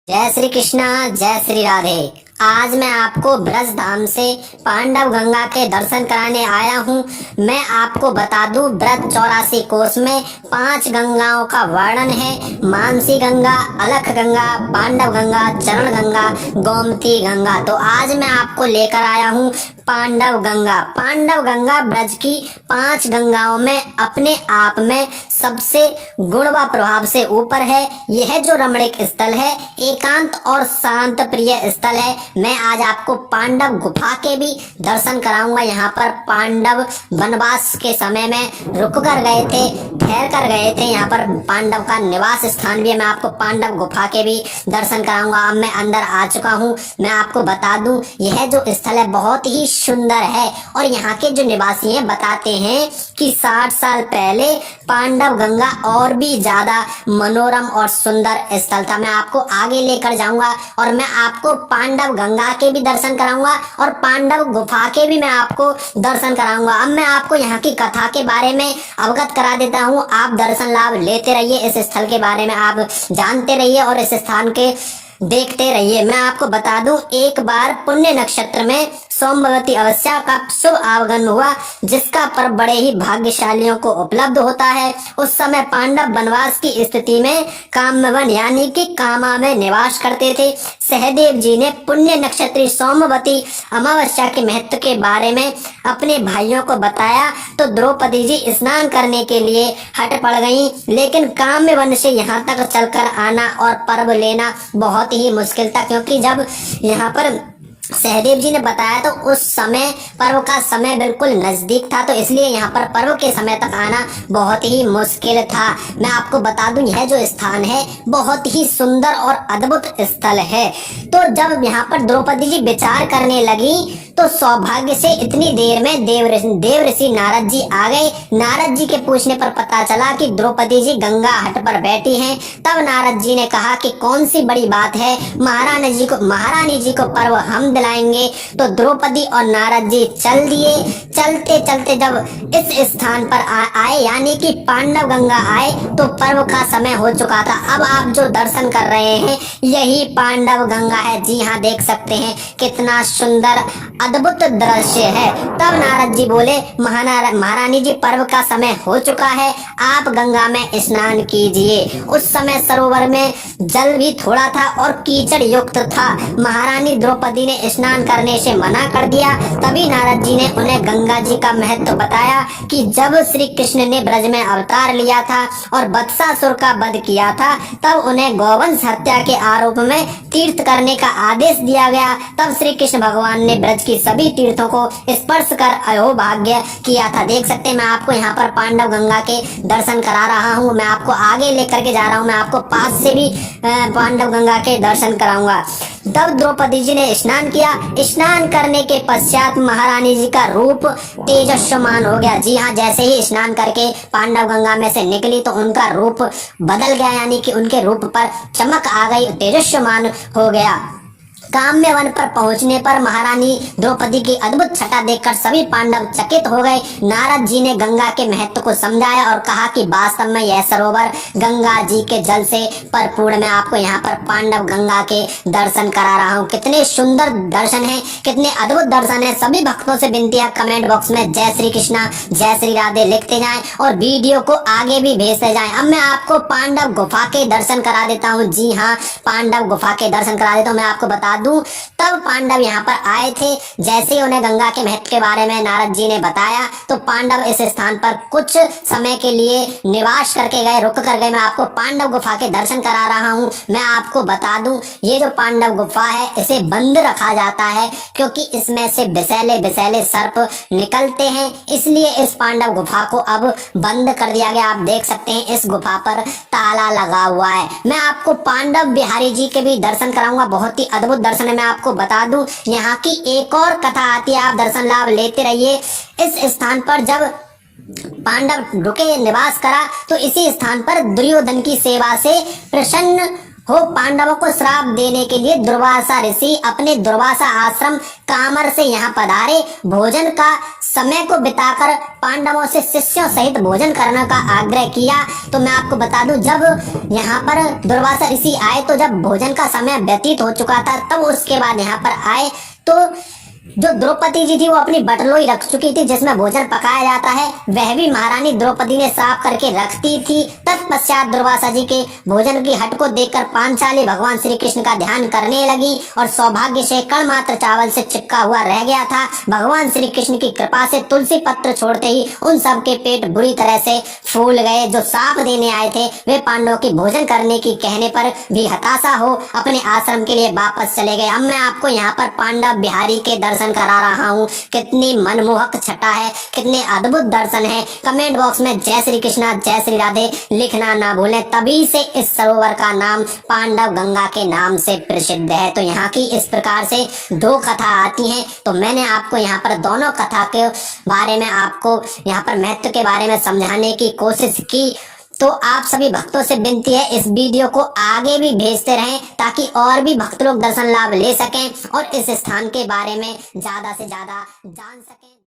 जय श्री कृष्णा, जय श्री राधे। आज मैं आपको ब्रज धाम से पांडव गंगा के दर्शन कराने आया हूँ। मैं आपको बता दूं, ब्रज 84 कोस में 5 गंगाओं का वर्णन है। मानसी गंगा, अलख गंगा, पांडव गंगा, चरण गंगा, गोमती गंगा। तो आज मैं आपको लेकर आया हूँ पांडव गंगा। पांडव गंगा ब्रज की 5 गंगाओं में अपने आप में सबसे गुण व प्रभाव से ऊपर है। यह जो रमणीक स्थल है, एकांत और शांत प्रिय स्थल है। मैं आज आपको पांडव गुफा के भी दर्शन कराऊंगा। यहाँ पर पांडव वनवास के समय में रुक कर गए थे, ठहर कर गए थे। यहाँ पर पांडव का निवास स्थान भी है। मैं आपको पांडव गुफा के भी दर्शन कराऊंगा। अब मैं अंदर आ चुका हूँ। मैं आपको बता दूं, यह जो स्थल है बहुत ही सुंदर है और यहाँ के जो निवासी हैं बताते हैं कि 60 साल पहले पांडव गंगा और भी ज्यादा मनोरम और सुंदर स्थल था। मैं आपको आगे लेकर जाऊंगा और मैं आपको पांडव गंगा के भी दर्शन कराऊंगा और पांडव गुफा के भी मैं आपको दर्शन कराऊंगा। अब मैं आपको यहाँ की कथा के बारे में अवगत करा देता हूँ। आप दर्शन लाभ लेते रहिए, इस स्थल के बारे में आप जानते रहिए और इस स्थान के देखते रहिए। मैं आपको बता दूं, एक बार पुण्य नक्षत्र में सोमवती अमावस्या का शुभ आगमन हुआ, जिसका पर्व बड़े ही भाग्यशालियों को उपलब्ध होता है। उस समय पांडव वनवास की स्थिति में काम्यवन यानी कि कामा में निवास करते थे। सहदेव जी ने पुण्य नक्षत्री सोमवती अमावस्या के महत्व के बारे में अपने भाइयों को बताया तो द्रौपदी जी स्नान करने के लिए हट पड़ गईं। लेकिन काम्यवन से यहाँ तक चलकर आना और पर्व लेना बहुत ही मुश्किल था, क्योंकि जब यहाँ पर सहदेव जी ने बताया तो उस समय पर्व का समय बिल्कुल नजदीक था, तो इसलिए यहाँ पर पर्व के समय तक आना बहुत ही मुश्किल था। मैं आपको बता दूं, यह जो स्थान है बहुत ही सुंदर और अद्भुत स्थल है। तो जब यहाँ पर द्रौपदी जी विचार करने लगी तो सौभाग्य से इतनी देर में देव ऋषि नारद जी आ गए। नारद जी के पूछने पर पता चला कि द्रौपदी जी गंगा घाट पर बैठी हैं। तब नारद जी ने कहा कि कौन सी बड़ी बात है, महारानी जी को पर्व हम दिलाएंगे। तो द्रौपदी और नारद जी चल दिए। चलते चलते जब इस स्थान पर आए यानी कि पांडव गंगा आए तो पर्व का समय हो चुका था। अब आप जो दर्शन कर रहे हैं यही पांडव गंगा है। जी हाँ, देख सकते हैं कितना सुंदर अद्भुत दृश्य है। तब नारद जी बोले, महारानी जी पर्व का समय हो चुका है, आप गंगा में स्नान कीजिए। उस समय सरोवर में जल भी थोड़ा था और कीचड़ युक्त था। महारानी द्रौपदी ने स्नान करने से मना कर दिया। तभी नारद जी ने उन्हें गंगा जी का महत्व बताया कि जब श्री कृष्ण ने ब्रज में अवतार लिया था और वत्सासुर का वध किया था, तब उन्हें गौवंश हत्या के आरोप में तीर्थ करने का आदेश दिया गया। तब श्री कृष्ण भगवान ने ब्रज की सभी तीर्थों को स्पर्श कर अहोभाग्य किया था। देख सकते हैं, मैं आपको यहाँ पर पांडव गंगा के दर्शन करा रहा हूँ। मैं आपको आगे लेकर के जा रहा हूँ। मैं आपको पास से भी पांडव गंगा के दर्शन कराऊंगा। तब द्रौपदी जी ने स्नान किया। स्नान करने के पश्चात महारानी जी का रूप तेजस्वमान हो गया। जी हाँ, जैसे ही स्नान करके पांडव गंगा में से निकली तो उनका रूप बदल गया, यानी कि उनके रूप पर चमक आ गई, तेजस्वमान हो गया। काम्यवन पर पहुंचने पर महारानी द्रौपदी की अद्भुत छटा देखकर सभी पांडव चकित हो गए। नारद जी ने गंगा के महत्व को समझाया और कहा कि वास्तव में यह सरोवर गंगा जी के जल से भरपूर। मैं आपको यहाँ पर पांडव गंगा के दर्शन करा रहा हूँ। कितने सुंदर दर्शन है, कितने अद्भुत दर्शन है। सभी भक्तों से विनती है, कमेंट बॉक्स में जय श्री कृष्णा, जय श्री राधे लिखते जाएं और वीडियो को आगे भी भेजते जाएं। अब मैं आपको पांडव गुफा के दर्शन करा देता हूँ। जी हाँ, पांडव गुफा के दर्शन करा देता हूँ। मैं आपको बता दूं, तब पांडव यहाँ पर आए थे। जैसे ही उन्हें गंगा के महत्व के बारे में नारद जी ने बताया तो पांडव इस स्थान पर कुछ समय के लिए निवास करके गए, रुक कर गए। मैं आपको पांडव गुफा के दर्शन करा रहा हूँ। मैं आपको बता दूं, ये जो पांडव गुफा है इसे बंद रखा जाता है क्योंकि इसमें से विषैले विषैले सर्प निकलते हैं, इसलिए इस पांडव गुफा को अब बंद कर दिया गया। आप देख सकते हैं इस गुफा पर ताला लगा हुआ है। मैं आपको पांडव बिहारी जी के भी दर्शन कराऊंगा। बहुत ही अद्भुत दर्शन है। मैं आपको बता दूं, यहाँ की एक और कथा आती है, आप दर्शन लाभ लेते रहिए। इस स्थान पर जब पांडव रुके, निवास करा, तो इसी स्थान पर दुर्योधन की सेवा से प्रसन्न हो पांडवों को श्राप देने के लिए दुर्वासा ऋषि अपने दुर्वासा आश्रम कामर से यहाँ पधारे। भोजन का समय को बिताकर पांडवों से शिष्यों सहित भोजन करने का आग्रह किया। तो मैं आपको बता दूं, जब यहाँ पर दुर्वासा ऋषि आए तो जब भोजन का समय व्यतीत हो चुका था, तब उसके बाद यहाँ पर आए तो जो द्रौपदी जी थी वो अपनी बटलोई रख चुकी थी जिसमें भोजन पकाया जाता है, वह भी महारानी द्रौपदी ने साफ करके रखती थी। तत्पश्चात दुर्वासा जी के भोजन की हट को देखकर पांचाली भगवान श्री कृष्ण का ध्यान करने लगी और सौभाग्य से कण मात्र चावल से चिपका हुआ रह गया था। भगवान श्री कृष्ण की कृपा से तुलसी पत्र छोड़ते ही उन सब के पेट बुरी तरह से फूल गए। जो साप देने आए थे वे पांडवों की भोजन करने की कहने पर भी हताशा हो अपने आश्रम के लिए वापस चले गए। अब मैं आपको यहाँ पर पांडव बिहारी के दर्शन करा रहा हूँ। कितनी मनमोहक छटा है, कितने अद्भुत दर्शन है। कमेंट बॉक्स में जय श्री कृष्णा जय श्री राधे लिखना ना भूलें। तभी से इस सरोवर का नाम पांडव गंगा के नाम से प्रसिद्ध है। तो यहाँ की इस प्रकार से दो कथा आती हैं। तो मैंने आपको यहाँ पर दोनों कथा के बारे में, आपको यहाँ पर महत्व के बारे में समझाने की कोशिश की। तो आप सभी भक्तों से विनती है इस वीडियो को आगे भी भेजते रहें ताकि और भी भक्त लोग दर्शन लाभ ले सकें और इस स्थान के बारे में ज्यादा से ज्यादा जान सकें।